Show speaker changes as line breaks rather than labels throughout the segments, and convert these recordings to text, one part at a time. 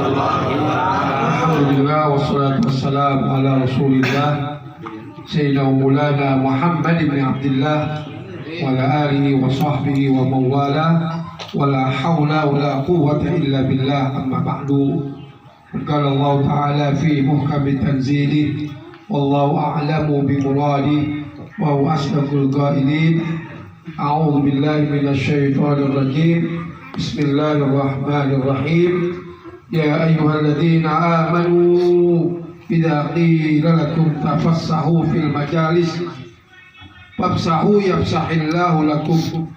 Alhamdulillah wassalatu wassalamu ala Rasulillah Sayyidina Maulana Muhammad ibn Abdullah wa ala alihi wa sahbihi wa mawala wa la hawla wa la quwwata illa billah, amma ba'du. Qala Allah Ta'ala fi muhkami tanzili wallahu a'lamu bi muradi wa huwa asdaqul qailin. A'udzu billahi minasy syaithanir rajim. Bismillahirrahmanirrahim. Ya ayyuhalladzina amanu idza qila lakum tafassahu fil majalis fafsahu yafsahillahu lakum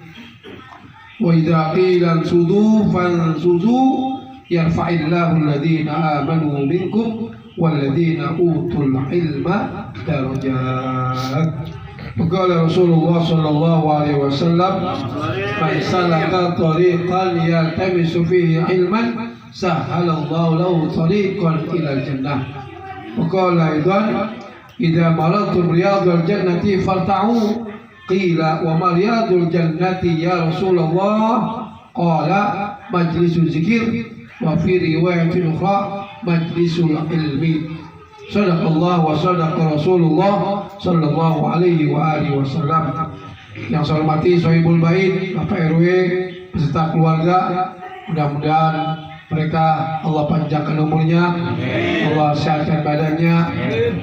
wa idza qila ansudu fansudu yarfa'illahu alladzina amanu minkum walladzina utul ilma darajat. Qala Rasulullah sallallahu alaihi wasallam, man salaka tariqan yaltamisu fihi ilman sahhalallahu lahu tariqan ila jannah. Qala aidan, idza maradtum riyadul jannati farta'u. Qila wa ma riyadul jannati ya Rasulullah? Qala majlisul zikir, wa fi riwayatin ukhra majlisul ilmi. Sadaqallah wa sadaqa Rasulullah sallallahu alaihi wa alihi wasallam. Yang saya hormati Sohibul Bait, Bapak RW beserta keluarga, mudah-mudahan mereka Allah panjangkan umurnya, Allah sehatkan badannya,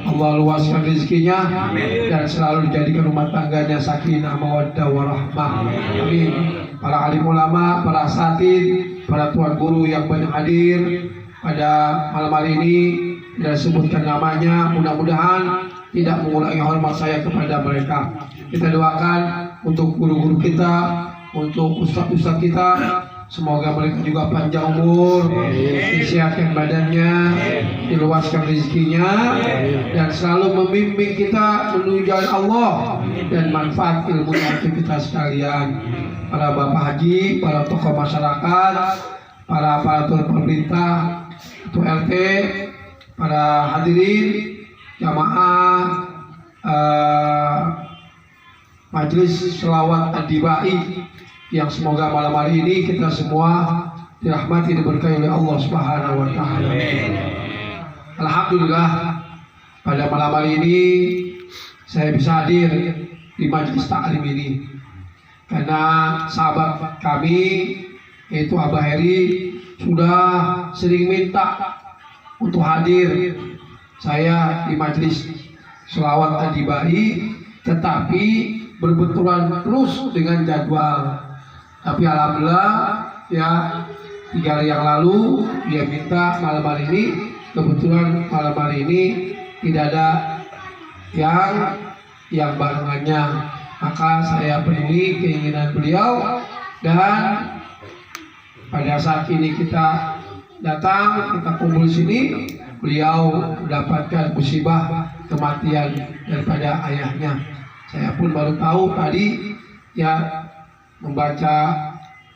Allah luaskan rezekinya, dan selalu dijadikan rumah tangganya sakinah mawaddah warahmah. Amin. Para alim ulama, para asatidz, para tuan guru yang banyak hadir pada malam hari ini, dan sebutkan namanya, mudah-mudahan tidak mengurangi hormat saya kepada mereka. Kita doakan untuk guru-guru kita, untuk ustaz-ustaz kita, semoga mereka juga panjang umur, disehatkan badannya, diluaskan rezekinya, dan selalu membimbing kita menuju jalan Allah dan manfaat ilmu untuk kita sekalian. Para bapak haji, para tokoh masyarakat, para aparatur pemerintah, ketua RT, para hadirin jamaah majelis selawat ad-dibai, yang semoga malam hari ini kita semua dirahmati dan diberkahi oleh Allah Subhanahu wa taala. Alhamdulillah, pada malam hari ini saya bisa hadir di majelis taklim ini karena sahabat kami yaitu Abah Heri sudah sering minta untuk hadir saya di majelis selawat ad-dibai, tetapi berbenturan terus dengan jadwal. Tapi alhamdulillah ya, 3 hari yang lalu dia minta malam hari ini, kebetulan malam hari ini tidak ada yang barengannya, maka saya penuhi keinginan beliau, dan pada saat ini kita datang, kita kumpul sini, beliau mendapatkan musibah kematian daripada ayahnya. Saya pun baru tahu tadi ya, membaca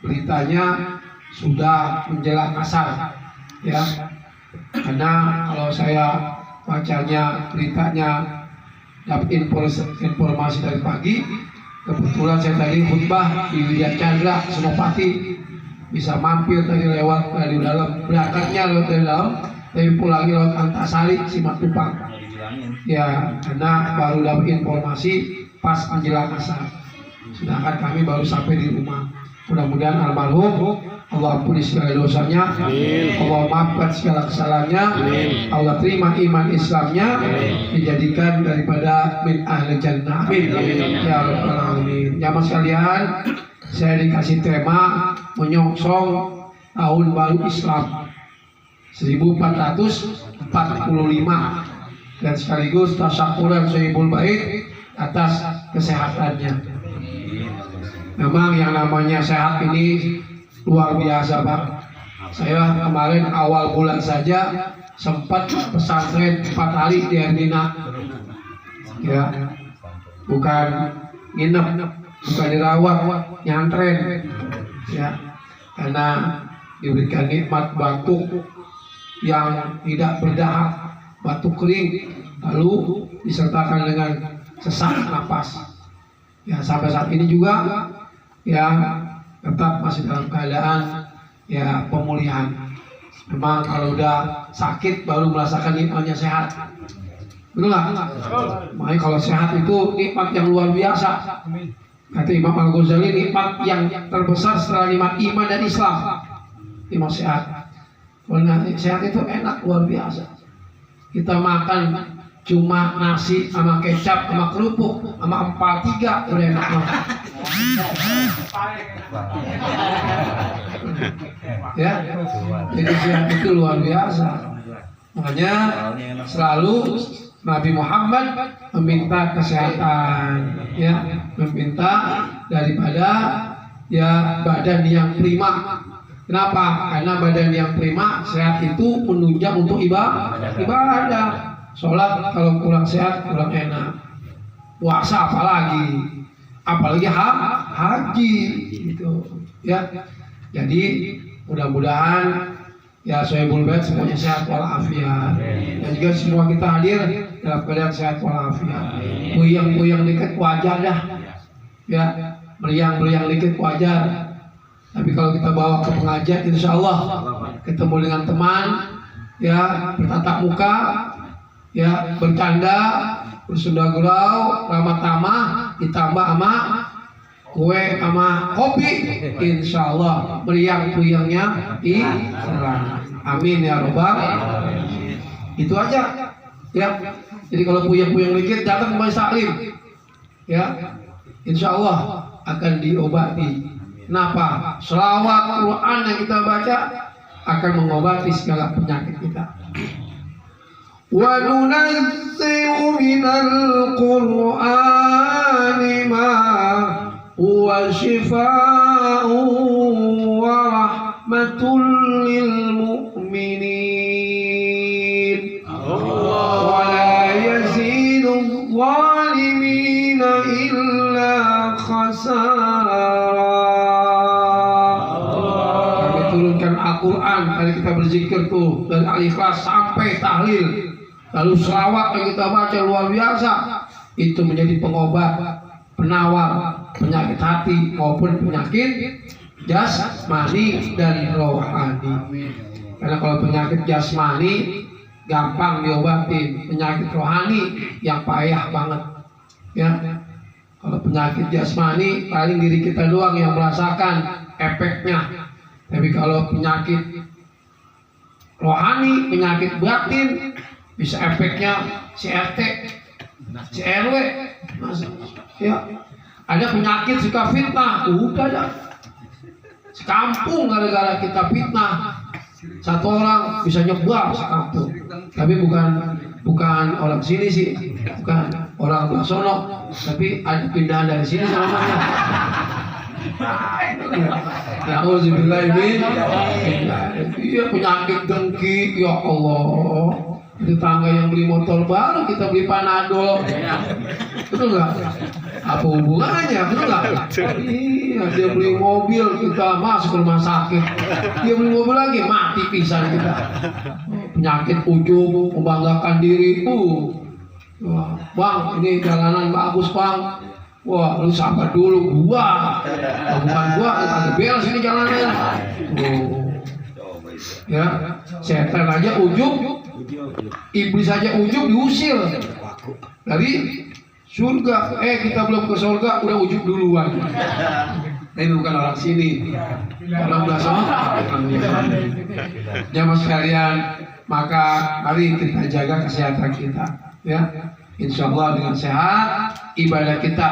beritanya sudah menjelang asar ya, karena kalau saya bacanya beritanya dapat informasi dari pagi, kebetulan saya tadi khutbah di Widya Chandra Senopati, bisa mampir tadi lewat dari dalam, berangkatnya lewat dari dalam, tapi pulangnya lewat Antasari Simatupang ya, karena baru dapat informasi pas menjelang asar, sedangkan kami baru sampai di rumah. Mudah-mudahan almarhum Allah ampuni segala dosanya, Allah maafkan segala kesalahannya, Allah terima iman Islamnya, dijadikan daripada min ahli jannah. Amin ya rabbal alamin. Jamaah sekalian, saya dikasih tema menyongsong tahun baru Islam 1445 dan sekaligus tasyakuran Sohibul Bait atas kesehatannya. Memang yang namanya sehat ini luar biasa, Pak. Saya kemarin awal bulan saja sempat pesantren 4 hari di Ardina ya, bukan nginep, bukan dirawat, nyantren ya, karena diberikan nikmat batuk yang tidak berdahak, batuk kering, lalu disertakan dengan sesak napas ya, sampai saat ini juga ya tetap masih dalam keadaan ya pemulihan. Memang kalau udah sakit baru merasakan nikmatnya sehat. Betul nggak? Makanya kalau sehat itu nikmat yang luar biasa. Kata Imam Al-Ghazali, nikmat yang terbesar setelah nikmat iman dan Islam, nikmat sehat. Kalau sehat itu enak luar biasa. Kita makan cuma nasi sama kecap sama kerupuk sama empal 3 udah enak banget. Ya, jadi sehat itu luar biasa. Makanya selalu Nabi Muhammad meminta kesehatan, ya, meminta daripada ya badan yang prima. Kenapa? Karena badan yang prima sehat itu menunjang untuk ibadah. Sholat kalau kurang sehat kurang enak. Puasa apalagi haji gitu, ya. Jadi mudah-mudahan ya Sohibul Bait semuanya sehat walafiat, dan juga semua kita hadir dalam keadaan sehat walafiat. Puyeng dikit wajar dah, ya, meriang dikit wajar. Tapi kalau kita bawa ke pengajian, insya Allah ketemu dengan teman, ya, bertatap muka, ya, bercanda, bersunda gurau, ramah tamah, ditambah sama kue sama kopi, insya Allah meriang-puyengnya diserang. Amin ya robbal. Itu aja, ya. Jadi kalau puyeng dikit datang ke Mas Salim, ya, insya Allah akan diobati. Kenapa? Selawat Quran yang kita baca akan mengobati segala penyakit kita. Wa nunazzilu minal Qur'ani ma huwa shifaa'un wa rahmatul lil mu'minin wa la yazidu adh-dhalimina illa khasara. Kami turunkan Al-Quran, dari kita berzikir tuh dari Al-Ikhlas sampai tahlil, lalu selawat yang kita baca luar biasa, itu menjadi pengobat, penawar penyakit hati maupun penyakit jasmani dan rohani. Karena kalau penyakit jasmani gampang diobatin, penyakit rohani yang payah banget, ya. Kalau penyakit jasmani paling diri kita doang yang merasakan efeknya. Tapi kalau penyakit rohani, penyakit batin, bisa efeknya si RT, si RW, ya. Ada penyakit suka fitnah, udah dah. Sekampung gara-gara kita fitnah, satu orang bisa nyebar sekampung. Tapi bukan orang sini sih, bukan orang belah sono, tapi ada pindahan dari sini selamanya. Iya, penyakit dengki, ya Allah. Tetangga yang beli motor baru kita beli Panadol, betul nggak? Apa hubungannya, betul nggak? Iya, dia beli mobil kita masuk ke rumah sakit, dia beli mobil lagi mati pisan kita. Penyakit ujung, membanggakan diri, wah, bang ini jalanan bagus bang, wah lu sabar dulu gua, bukan gua, ada beres ini jalanan. Ya, setan aja ujung, iblis aja ujung diusir dari surga. Kita belum ke surga udah ujung duluan. Ini bukan orang sini, orang belakang. Jamaah sekalian, maka mari kita jaga kesehatan kita, ya. Insya Allah dengan sehat ibadah kita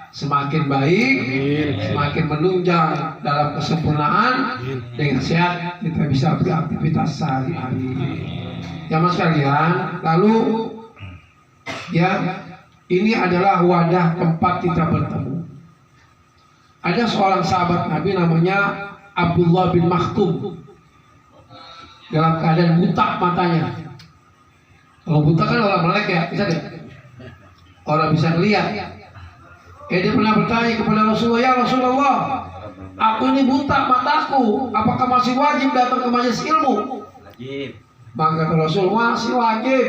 semakin baik, semakin menunjang dalam kesempurnaan. Dengan sehat kita bisa beraktivitas sehari-hari. Jamaah sekalian, lalu ya, ini adalah wadah tempat kita bertemu. Ada seorang sahabat Nabi namanya Abdullah bin Maktum, dalam keadaan buta matanya. Kalau buta kan orang melek ya, bisa deh. Orang bisa melihat. Dia pernah bertanya kepada Rasulullah, ya Rasulullah, aku ini buta mataku, apakah masih wajib datang ke majelis ilmu? Wajib. Maka Rasul, masih wajib.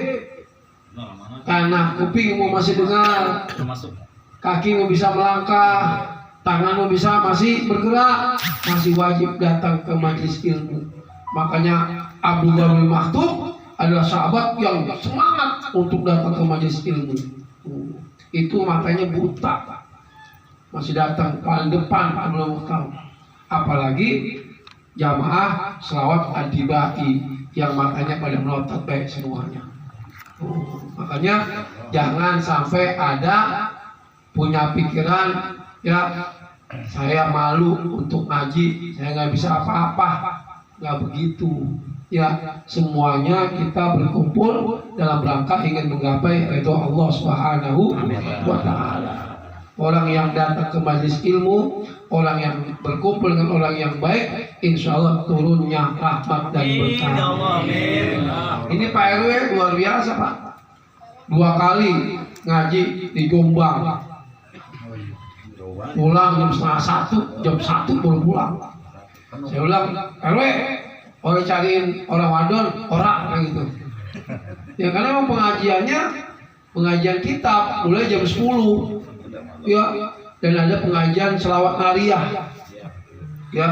Karena kupingmu masih dengar, kakimu bisa melangkah, tanganmu bisa masih bergerak, masih wajib datang ke majelis ilmu. Makanya Abdullah bin Maktum adalah sahabat yang semangat untuk datang ke majelis ilmu. Itu matanya buta, masih datang paling depan belum tahu. Apalagi jamaah selawat adibai yang matanya pada melotot baik semuanya. Makanya jangan sampai ada punya pikiran ya saya malu untuk ngaji, saya nggak bisa apa-apa. Nggak begitu. Ya, semuanya kita berkumpul dalam rangka ingin menggapai ridho Allah Subhanahu wa Ta'ala. Orang yang datang ke majelis ilmu, orang yang berkumpul dengan orang yang baik, insya Allah turunnya rahmat dan berkah. Ini Pak RW luar biasa Pak. 2 kali ngaji di Jombang. Pulang jam 12:30, jam 1 baru pulang. Saya ulang, RW, orang cariin orang wadon, orang kayak gitu. Ya karena memang pengajian kitab mulai jam 10. Ya, dan ada pengajian selawat nariyah. Ya,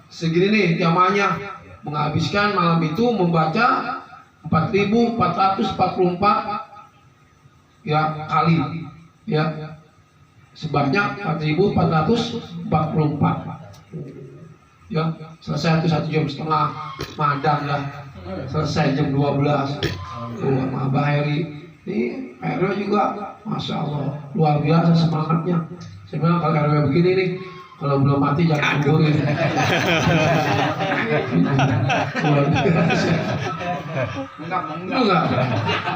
segini nih jamaahnya menghabiskan malam itu membaca 4.444 ya kali. Ya. Sebanyak 4.444. Ya, selesai itu 1,5 jam madang lah. Selesai jam 12. Mbak Heri ini RW juga Masya Allah luar biasa semangatnya. Saya bilang kalau RW begini nih, kalau belum mati jangan kuburin. Luar biasa. Enggak.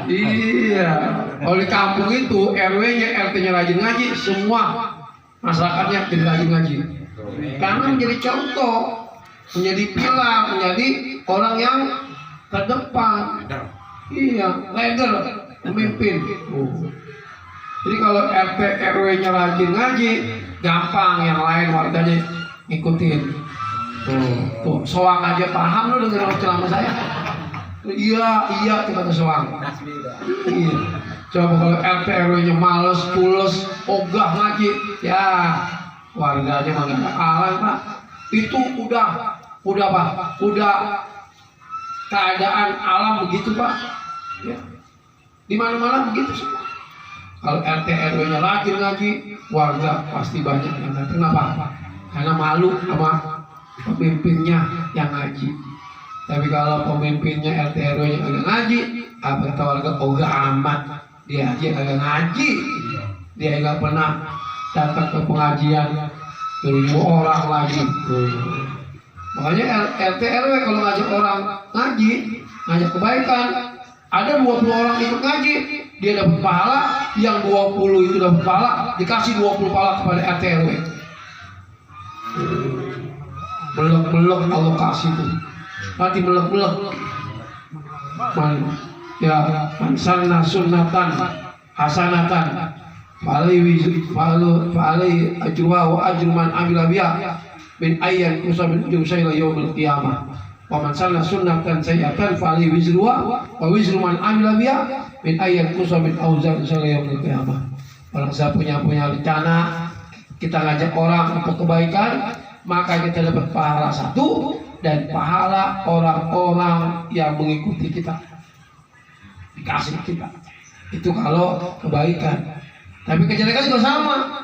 Iya. Kalau di kampung itu RW-nya, RT-nya rajin ngaji, semua masyarakatnya jadi rajin ngaji. Karena menjadi contoh, menjadi pilar, menjadi orang yang terdepan. Iya, leader, pemimpin. Jadi kalau RT RW-nya rajin ngaji, gampang yang lain warganya ngikutin. Tuh, soang aja paham lu dengan ceramah saya. Iya, kata soang. Iya. Coba kalau RT RW-nya males, pules, ogah ngaji, ya warganya mah nggak bakalan Pak. Itu udah Pak, udah keadaan alam begitu Pak. Ya. Di mana-mana begitu semua. Kalau RT RW-nya rajin ngaji, warga pasti banyak yang datang. Kenapa? Karena malu sama pemimpinnya yang ngaji. Tapi kalau pemimpinnya RT RW-nya agak ngaji, apa kata warga? Ogah amat, dia aja agak ngaji, dia agak pernah datang ke pengajian 1000 orang lagi. Makanya RT RW kalau ngajak orang ngaji, ngajak kebaikan, ada 20 orang ikut ngaji, dia dapat pahala, yang 20 itu dapat pahala, dikasih 20 pahala kepada RT RW. Belok-belok alokasi itu. Nanti belok-belok. Ya, sanna sunnatan hasanatan. Fa'alai ajruha wa ajru man amila biha min ayyan kusabin ujusayla yaumil qiyamah. Wa man sanna sunnatan sayyatan fa'alai wizruha wa wizru man amila biha min ayyan kusabin auzar kusayla yaumil qiyamah. Kalau saya punya rencana kita ngajak orang untuk kebaikan, maka kita dapat pahala 1 dan pahala orang-orang yang mengikuti kita dikasih kita. Itu kalau kebaikan. Tapi kejelekan juga sama.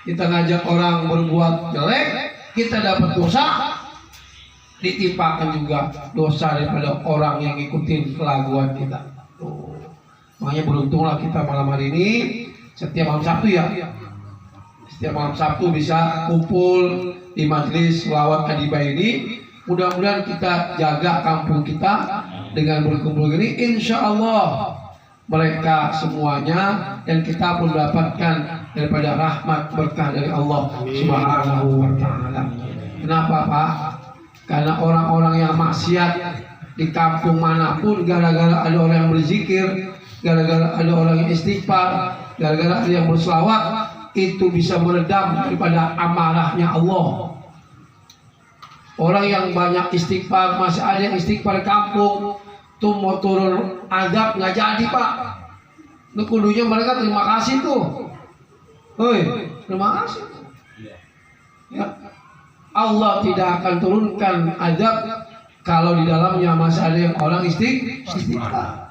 Kita ngajak orang berbuat jelek, kita dapat dosa, ditimpakan juga dosa daripada orang yang ngikutin kelakuan kita. Makanya beruntunglah kita malam hari ini, setiap malam Sabtu ya. Setiap malam Sabtu bisa kumpul di majelis selawat adibai ini. Mudah-mudahan kita jaga kampung kita dengan berkumpul ini. Insya Allah mereka semuanya dan kita pun mendapatkan daripada rahmat berkah dari Allah Subhanahu wa Ta'ala. Kenapa Pak? Karena orang-orang yang maksiat di kampung manapun, gara-gara ada orang yang berzikir, gara-gara ada orang yang istighfar, gara-gara ada yang berselawat, itu bisa meredam daripada amarahnya Allah. Orang yang banyak istighfar, masih ada yang istighfar di kampung, tuh mau turun azab nggak jadi Pak. Itu kudunya mereka terima kasih tuh. Hoi, terima kasih. Ya. Allah tidak akan turunkan azab kalau di dalamnya masih ada yang orang istighfar,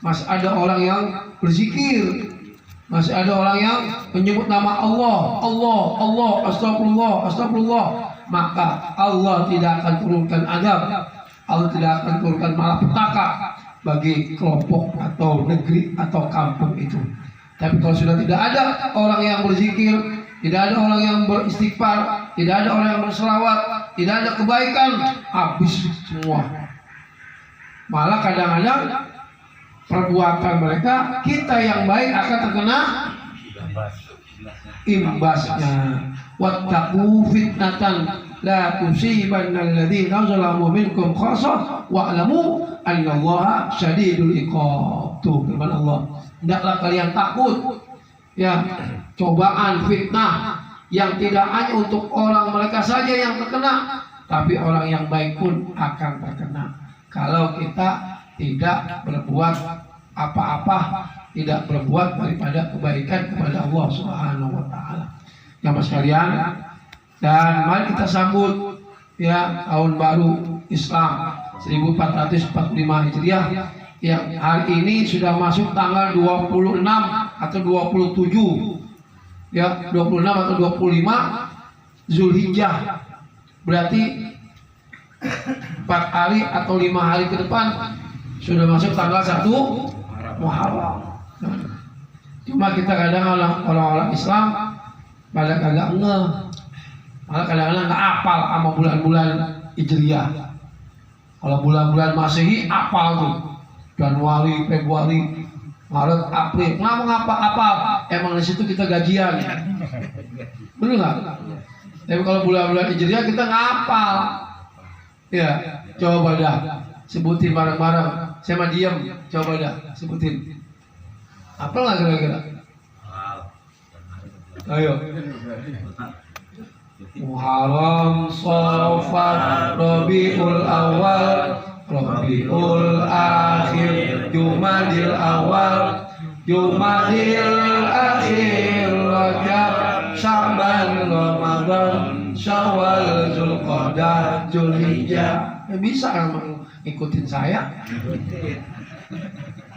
masih ada orang yang berzikir, masih ada orang yang menyebut nama Allah, Allah, Allah, astagfirullah, astagfirullah, maka Allah tidak akan turunkan azab, Allah tidak akan turunkan malapetaka bagi kelompok atau negeri atau kampung itu. Tapi kalau sudah tidak ada orang yang berzikir, tidak ada orang yang beristighfar, tidak ada orang yang berselawat, tidak ada kebaikan, habis semua. Malah kadang-kadang perbuatan mereka, kita yang baik akan terkena imbasnya. Wattaqu fitnatan la tusibanna alladziina zalamu minkum khassah wa'lamu annallaha syadidul iqab. Tuh firman Allah. Hendaklah kalian takut ya cobaan fitnah yang tidak hanya untuk orang mereka saja yang terkena, tapi orang yang baik pun akan terkena kalau kita tidak berbuat apa-apa, tidak berbuat daripada kebaikan kepada Allah Subhanahu wa taala. Jamaah sekalian, dan mari kita sambut ya tahun baru Islam 1445 Hijriah yang hari ini sudah masuk tanggal 26 atau 27 ya, 26 atau 25 Zulhijjah. Berarti 4 hari atau 5 hari ke depan sudah masuk tanggal 1 Muharram. Cuma kita kadang orang-orang Islam pada kagak ngeh, malah kadang-kadang nggak apal sama bulan-bulan Hijriah. Kalau bulan-bulan Masehi apal tuh, Januari, Februari, Maret, April, ngapa apal? Emang di situ kita gajian, bener nggak? Tapi kalau bulan-bulan Hijriah kita ngapal. Ya, coba dah sebutin bareng-bareng. Saya mah diam, coba dah sebutin. Apa nggak kira-kira? Ayo. Muharram, Safar, Rabiul Awal, Rabiul Akhir, Jumadil Awal, Jumadil Akhir, Rajab, Sya'ban, Ramadan, Syawal, Zulqa'dah, Zulhijjah. Bisa emang ikutin saya?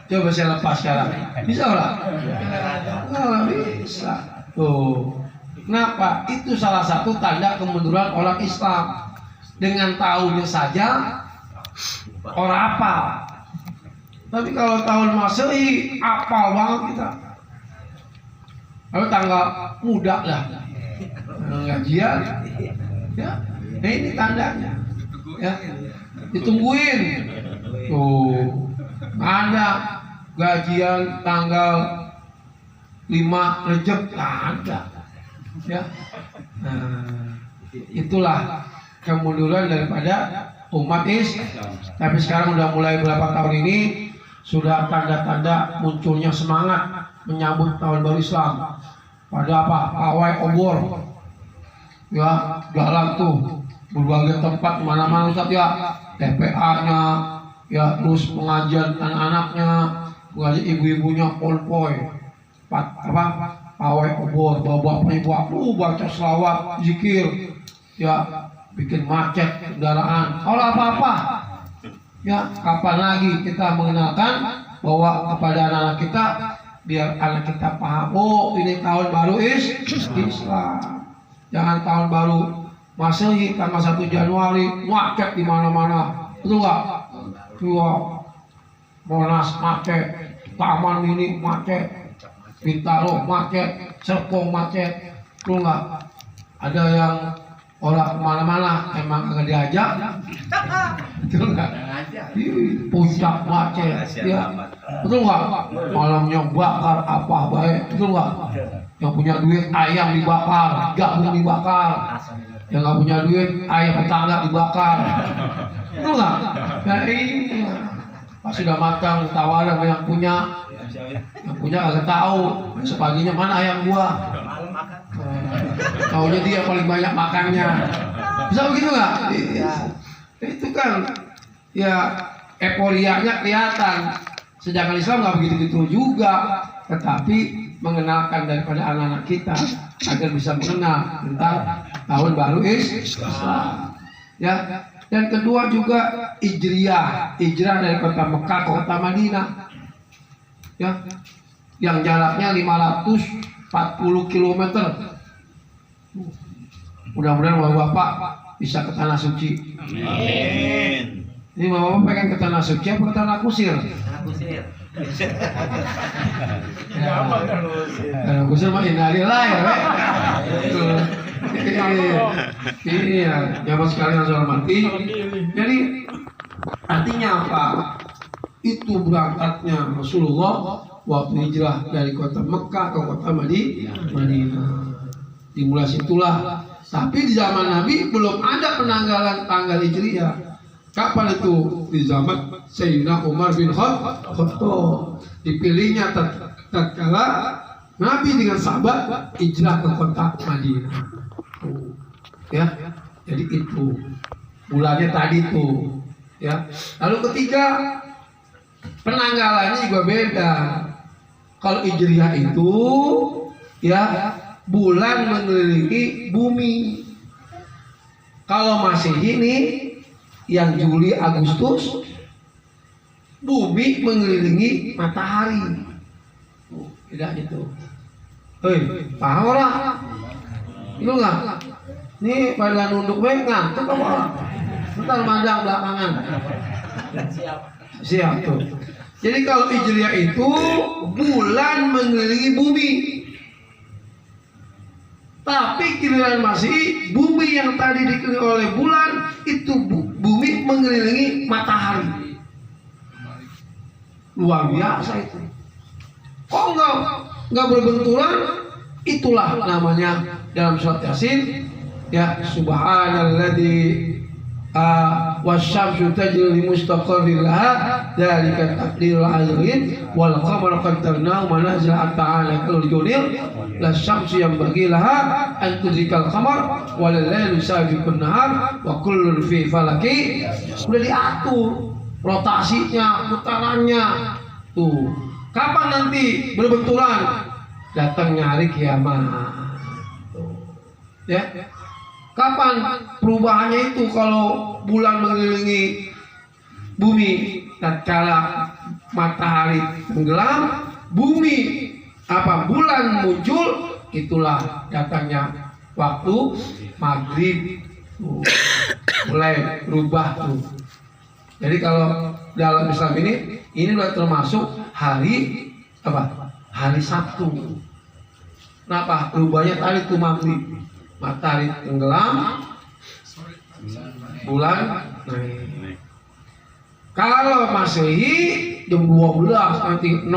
Coba saya lepas sekarang. Bisa orang? Nggak bisa. Tuh. Kenapa? Itu salah satu tanda kemunduran orang Islam. Dengan tahunnya saja orang apal. Tapi kalau tahun Masehi apal banget kita. Lalu tanggal muda lah, gajian, ya. Nah ini tandanya, ya. Ditungguin. Tuh, ada gajian tanggal 5 Rejab, ada. Ya. Nah, itulah kemunduran daripada umat Islam. Tapi sekarang udah mulai berapa tahun ini sudah tanda-tanda munculnya semangat menyambut tahun baru Islam. Pada apa? Pawai obor. Ya, jalan tuh berbagai tempat mana-mana Ustaz ya. TPA-nya, ya terus pengajian anak-anaknya, pengajian ibu-ibunya konvoy. Pawai obor, bapak-bapak ibu baca selawat, zikir, ya bikin macet kendaraan. Kalau apa-apa, ya kapan lagi kita mengenalkan bahwa kepada anak-anak kita, biar anak kita paham, oh ini tahun baru Islam. Jangan tahun baru Masehi tanggal 1 Januari macet di mana-mana, betul nggak? Tuh, Monas macet, Taman Mini macet, Bintaro macet, Serpong macet, betul nggak? Ada yang orang kemana-mana emang agak diajak, betul nggak? Puncak macet, ya, betul nggak? Malamnya bakar apa baik, betul nggak? Yang punya duit ayam dibakar, jagung dibakar. Yang nggak punya duit ayam tetangga dibakar, betul nggak? Nah ini pas sudah matang tawaran sama yang punya agak tahu sepaginya mana ayam gua. Taunya dia paling banyak makannya. Bisa begitu nggak? Itu kan ya euforianya kelihatan. Sedangkan Islam nggak begitu-gitu juga, tetapi mengenalkan daripada anak-anak kita agar bisa mengenal tentang tahun baru Islam. Ya, Dan kedua juga hijrah dari kota Mekah ke kota Madinah. Ya. Yang jaraknya 540 km. Mudah-mudahan Bapak bisa ke tanah suci.
Amin.
Ini Bapak pengen ke tanah suci apa ke tanah kusir?
Tanah kusir.
Tanah kusir mah innalillah ya, Pak. Iya, jamaah sekalian saya hormati. Jadi artinya apa? Itu berangkatnya Rasulullah waktu hijrah dari kota Mekah ke kota Madinah. Dimulai situlah. Tapi di zaman Nabi belum ada penanggalan tanggal hijriah. Kapan itu? Di zaman Sayyidina Umar bin Khattab. Dipilihnya tatkala Nabi dengan sahabat hijrah ke kota Madinah. Ya, jadi itu bulannya tadi tuh. Ya. Lalu ketiga penanggalannya juga beda. Kalau hijriah itu ya bulan mengelilingi bumi. Kalau Masehi ini yang Juli Agustus bumi mengelilingi matahari. Tidak itu. Hei, paham orang? Lu nggak? Ini pada nunduk ngantuk apa? Bentar mandang belakangan. Siap tuh. Jadi kalau hijriah itu bulan mengelilingi bumi. Tapi giliran Masehi bumi yang tadi dikelilingi oleh bulan itu bumi mengelilingi matahari. Luar biasa itu. Kok enggak berbenturan? Itulah namanya dalam surat Yasin ya subhanalladzi wasyamsu tajri li mustaqarrin laha dzalika taqdirul azim wal qamara qaddarnahu manazila ta'ala kal junil la syamsu yang bagi laha an tudrikal qamar wal lailu sabiqun nahar wa kullun fi falaki. Sudah diatur rotasinya, putarannya. Tuh. Kapan nanti berbenturan? Datangnya hari kiamat. Tuh. Ya. Kapan perubahannya itu kalau bulan mengelilingi bumi tatkala matahari tenggelam, bumi bulan muncul, itulah datangnya waktu maghrib. Mulai berubah tuh. Jadi kalau dalam Islam ini sudah termasuk hari Hari Sabtu. Kenapa? Berubahnya tadi itu maghrib. Matahari tenggelam, bulan naik. Kalau Masehi jam 12 nanti 00.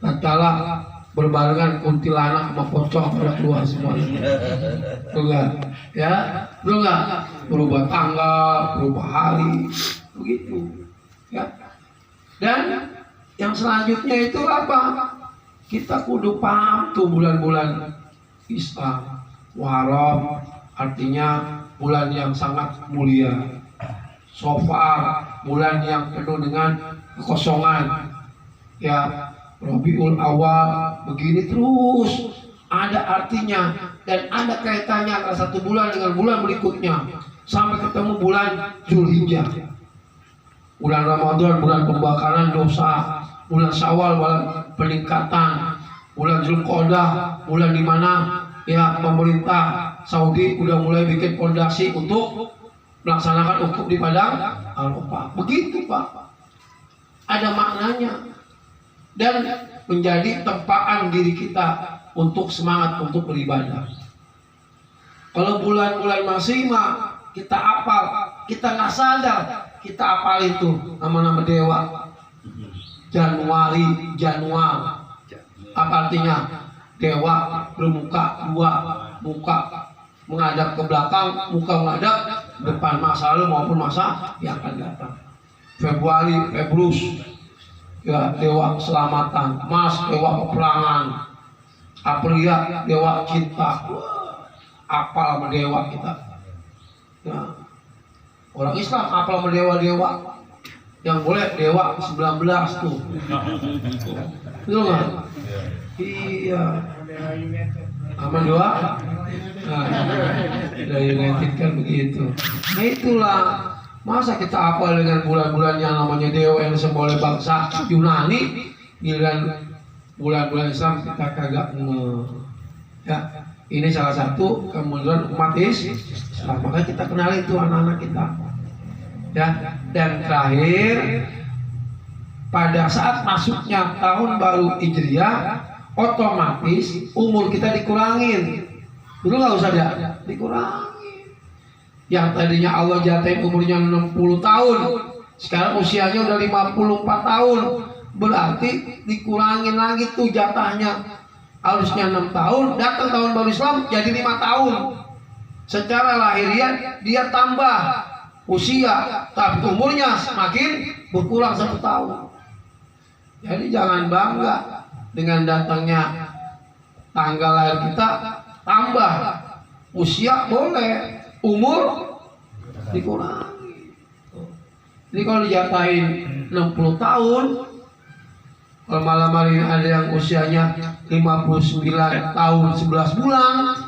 Tatkala berbarengan kuntilanak sama pocong pada keluar semuanya. Enggak, ya, enggak berubah tanggal, berubah hari, begitu. Ya. Dan yang selanjutnya itu apa? Kita kudu paham tuh bulan-bulan Islam. Muharram artinya bulan yang sangat mulia. Safar bulan yang penuh dengan kekosongan. Ya, Rabiul Awal begini terus ada artinya dan ada kaitannya antara satu bulan dengan bulan berikutnya sampai ketemu bulan Zulhijjah. Bulan Ramadan bulan pembakaran dosa, bulan Syawal bulan peningkatan, bulan Zulqa'dah bulan di mana ya pemerintah Saudi udah mulai bikin fondasi untuk melaksanakan ukhuwah di padang Arafah. Begitu Pak, ada maknanya dan menjadi tempaan diri kita untuk semangat untuk beribadah. Kalau bulan-bulan Masehi mah kita apal, kita nggak sadar kita apal itu nama-nama dewa. Januari, apa artinya? Dewa bermuka dua, muka menghadap ke belakang, muka menghadap depan, masa lalu maupun masa yang akan datang. Februari, Februs, ya dewa keselamatan. Mars, dewa peperangan. Aprilia, dewa cinta. Apal sama dewa kita. Ya. Orang Islam apal sama dewa-dewa. Yang boleh dewa 19 tuh. Betul nggak? Iya. Aman doa. Nah, dari United kan begitu. Nah itulah, masa kita apal dengan bulan-bulan yang namanya dewa yang disembah oleh bangsa Yunani, giliran bulan-bulan Islam kita kagak ya. Ini salah satu kemunduran umat Islam. Maka kita kenal itu anak-anak kita. Ya, dan terakhir pada saat masuknya tahun baru Hijriah, otomatis umur kita dikurangin. Dulu nggak usah dikurangin. Yang tadinya Allah jatahin umurnya 60 tahun, sekarang usianya udah 54 tahun. Berarti dikurangin lagi tuh jatahnya. Harusnya 6 tahun, datang tahun baru Islam jadi 5 tahun. Secara lahiriah dia tambah usia, tapi umurnya semakin berkurang 1 tahun. Jadi jangan bangga dengan datangnya tanggal lahir kita, tambah usia boleh, umur dikurangi. Jadi kalau dijatahin 60 tahun, kalau malam hari ini ada yang usianya 59 tahun 11 bulan,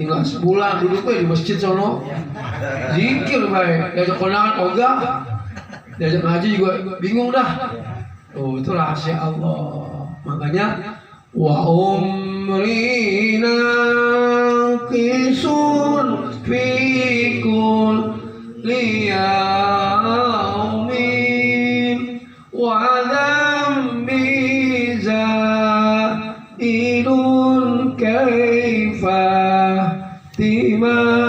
tinggal sebulan duduk di masjid sono, zikir baik, diajak kondangan ogah, diajak ngaji juga bingung dah. Oh, itu rahasia Allah. Makanya wa umrina kisun fikul liyaumin wa dhambi zaidun kaifa timali.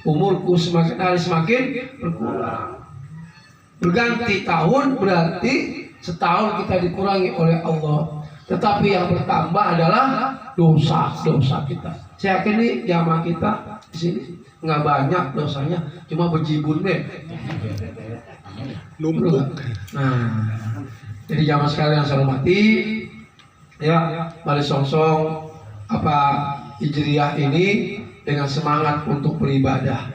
Umurku semakin hari semakin berkurang. Berganti tahun berarti setahun kita dikurangi oleh Allah. Tetapi yang bertambah adalah dosa-dosa kita. Saya yakin nih jamaah kita di sini nggak banyak dosanya, cuma bejibun deh. Numpuk. Nah, jadi jamaah sekalian yang saya hormati, ya mari songsong apa Hijriah ini dengan semangat untuk beribadah,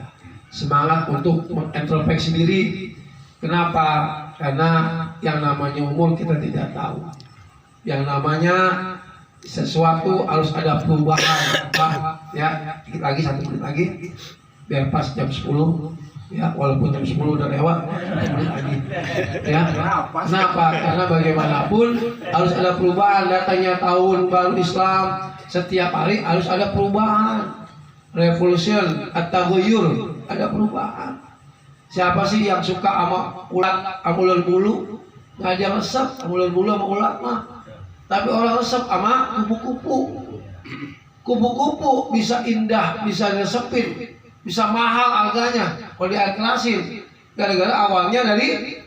semangat untuk mengintrospeksi diri. Kenapa? Karena yang namanya umur kita tidak tahu. Yang namanya sesuatu harus ada perubahan. Ya, dikit lagi 1 menit lagi, biar pas jam 10. Ya, walaupun jam 10 udah lewat, 1 menit lagi. Ya, kenapa? Karena bagaimanapun harus ada perubahan. Datangnya tahun baru Islam, setiap hari harus ada perubahan. Revolution atau guyur, ada perubahan. Siapa sih yang suka sama ulat, sama ular bulu? Nggak ada resep sama ular bulu sama ulat mah. Tapi orang resep sama kupu-kupu. Kupu-kupu bisa indah, bisa resepin, bisa mahal harganya kalau di air kelasin. Gara-gara awalnya dari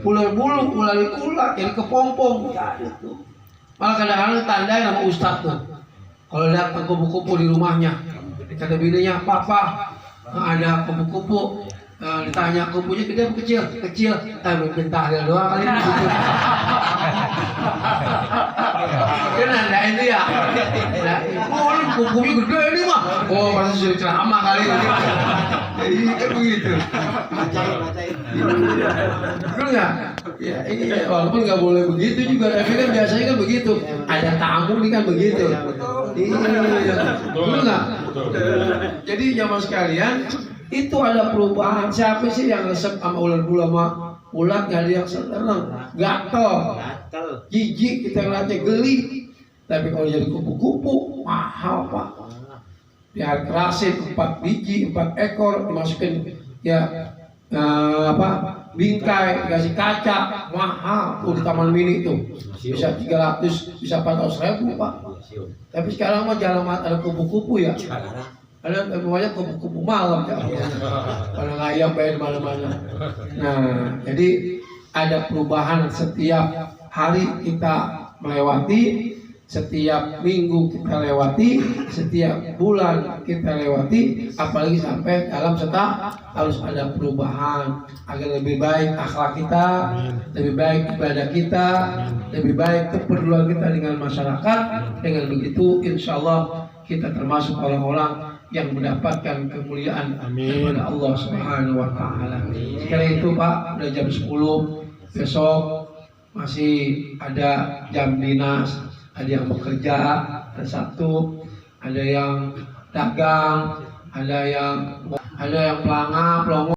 ular bulu, ular ulat, jadi kepompong. Ya itu. Malah kadang-kadang ditandain sama ustadz tuh. Kalau lihat kupu-kupu di rumahnya, kata bininya, "Papa, ada kupu-kupu." Ditanya kupunya gede apa kecil? Kecil. Mungkin tahlil doang kali ini. Dia nandain dia. Oh, ini kupunya gede ini mah. Oh, pasti sudah ceramah kali ini. Iya kan begitu. Betul nggak? Ya, iya. Walaupun nggak boleh begitu juga. Tapi kan biasanya kan begitu. Ada tamu nih kan begitu. Iya. Betul nggak? Jadi jamaah sekalian, itu ada perubahan. Siapa sih yang resep sama ular bulu sama ulat? Gak ada yang seneng, gatel, jijik kita ngeliatnya, geli. Tapi kalau jadi kupu-kupu mahal pak. Dia kerasin 4 biji, 4 ekor dimasukin ya bingkai, dikasih kaca, mahal tuh di Taman Mini tuh. Bisa 300, bisa 400.000 pak. Tapi sekarang mah jarang ada kupu-kupu ya. Ada namanya kupu-kupu malam ya. Kalau ngayam bayar mana-mana. Nah, jadi ada perubahan setiap hari kita melewati, setiap minggu kita lewati, setiap bulan kita lewati, apalagi sampai dalam setahun harus ada perubahan agar lebih baik akhlak kita, lebih baik ibadah kita, lebih baik kepedulian kita dengan masyarakat. Dengan begitu, insya Allah kita termasuk orang-orang yang mendapatkan kemuliaan daripada Allah Subhanahu wa taala. Sekali itu Pak, udah jam 10 besok masih ada jam dinas, ada yang bekerja hari Sabtu, ada yang dagang, ada yang pelangap, pelongo.